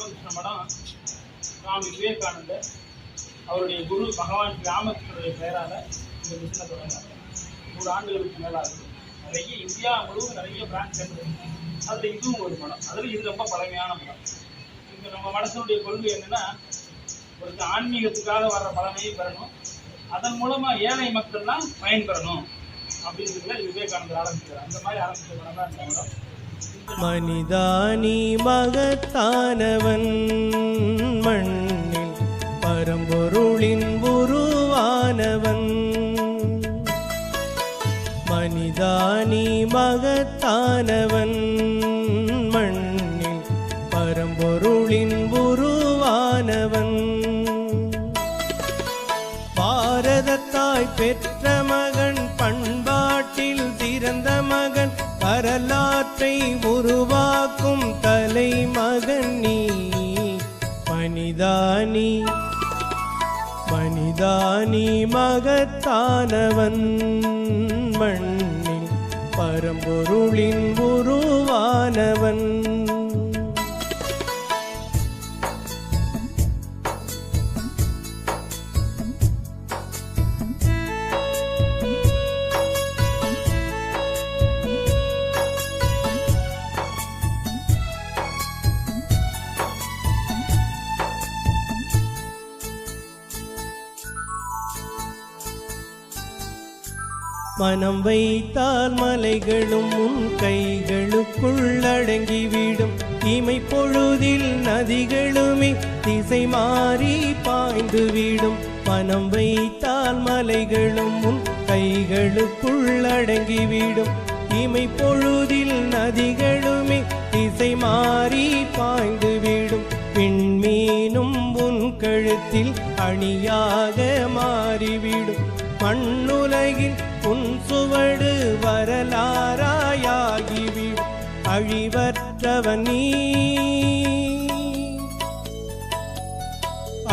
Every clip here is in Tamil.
ராமகிருஷ்ண மடம் சுவாமி விவேகானந்தர் அவருடைய குரு பகவான் ராமகிருஷ்ணருடைய பெயரால் இந்த மிஷனை தொடங்கினாங்க. 100 ஆண்டுகளுக்கு மேலாகுது. நிறைய இந்தியா முழுவதும் நிறைய பிரான்ச் சென்டர், அதில் இதுவும் ஒரு மடம். அதில் இது ரொம்ப பழமையான மடம். இங்கே நம்ம மடத்தினுடைய கொள்கை என்னன்னா, ஒரு ஆன்மீகத்துக்காக வர்ற பலனையை பெறணும், அதன் மூலமா ஏழை மக்கள்லாம் பயன்பெறணும் அப்படிங்கிறதுல விவேகானந்தர் ஆரம்பிக்கிறார். அந்த மாதிரி ஆரம்பிச்ச மடம் தான் இந்த மடம். மனிதானி மகத்தானவன் மண்ணில் பரம்பொருளின் உருவானவன். மனிதானி மகத்தானவன் மண்ணில் பரம்பொருளின் உருவானவன். பாரதத்தாய் பெற்ற மகன், பண்பாட்டில் சிறந்த மகன், வரலாற்றை உருவாக்கும் தலைமகன் நீ. மனிதானி மனிதானி மகத்தானவன் மண்ணில் பரம்பொருளின் உருவானவன். மனம் வைத்தால் மலைகளும் உன் கைகளுக்குள் அடங்கிவிடும். இமை பொழுதில் நதிகளுமே திசை மாறி பாய்ந்துவிடும். மனம் வைத்தால் மலைகளும் உன் கைகளுக்குள் அடங்கிவிடும். இமை பொழுதில் நதிகளுமே திசை மாறி பாய்ந்துவிடும். விண்மீனும் உன் கழுத்தில் அணியாக மாறிவிடும். மண்ணுலகில் உன் சுவடு வரலாறாயாகிவிடும். அழிவற்றவன் நீ,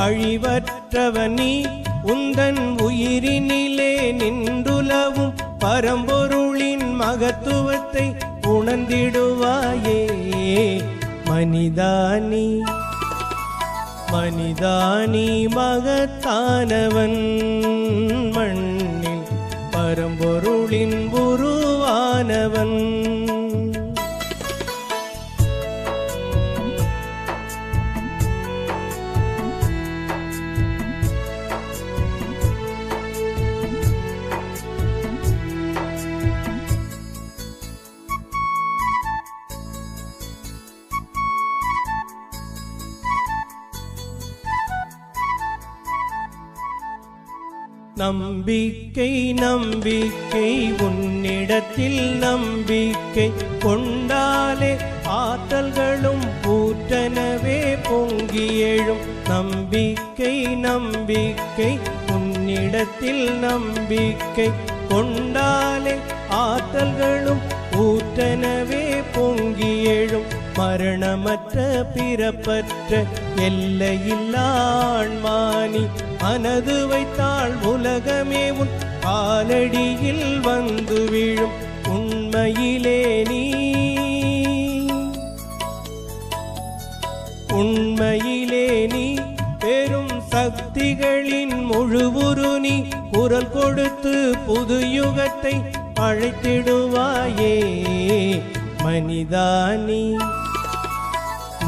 அழிவற்றவன் நீ. உந்தன் உயிரினிலே நின்றுலவும் பரம்பொருளின் மகத்துவத்தை உணர்ந்திடுவாயே. மனிதானி மனிதானி மகத்தானவன் மண்ணில் பரம்பொருளின் உருவானவன். நம்பிக்கை நம்பிக்கை உன்னிடத்தில் நம்பிக்கை கொண்டாலே ஆற்றல்களும் ஊற்றனவே பொங்கி எழும். நம்பிக்கை நம்பிக்கை உன்னிடத்தில் நம்பிக்கை கொண்டாலே ஆற்றல்களும் ஊற்றனவே பொங்கி எழும். மரணமற்ற பிறப்பற்ற எல்லையில்லா ஆண்மானி, மனது வைத்தால் உலகமே உன் காலடியில் வந்து விழும். உண்மையிலே நீ, உண்மையிலே நீ பெரும் சக்திகளின் முழுவுரு நீ. குரல் கொடுத்து புது யுகத்தை அழைத்திடுவாயே. மனிதானி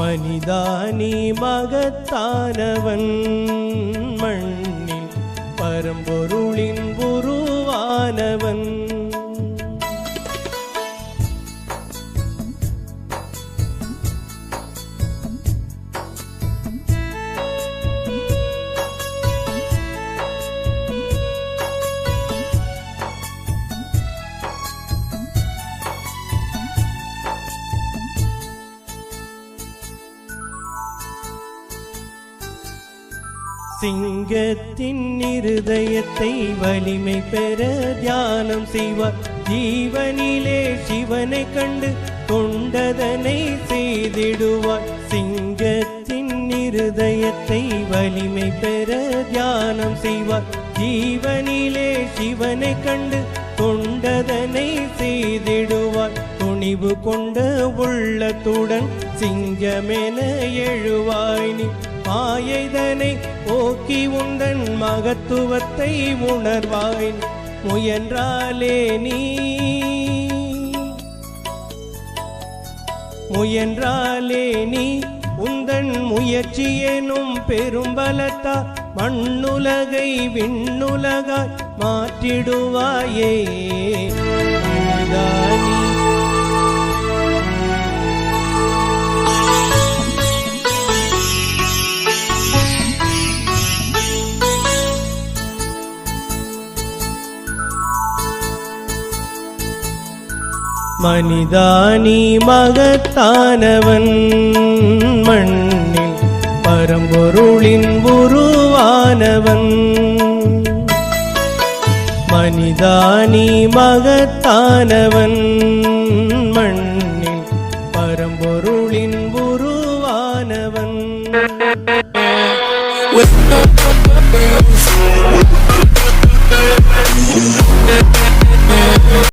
மனிதானி மகத்தானவன் மண்ணில் பரம்பொருளின் உருவானவன். சிங்கத்தின் இருதயத்தை வலிமை பெற தியானம் செய்வார். ஜீவனிலே சிவனை கண்டு தொண்டதனை செய்திடுவார். சிங்கத்தின் இருதயத்தை வலிமை பெற தியானம் செய்வார். ஜீவனிலே சிவனை கண்டு தொண்டதனை செய்திடுவார். துணி துணிவு கொண்ட உள்ளத்துடன் சிங்கமென எழுவாய் நீ மாயைதனை போக்கி உந்தன் மகத்துவத்தை உணர்வாய் முயன்றாலே நீ உந்தன் முயற்சி எனும் பெரும்பலத்தா மண்ணுலகை விண்ணுலகாய் மாற்றிடுவாயே மனிதானி. மனிதானி மகத்தானவன் மண்ணில் பரம்பொருளின் உருவானவன் மனிதானி மகத்தானவன் மண்ணில் பரம்பொருளின் உருவானவன்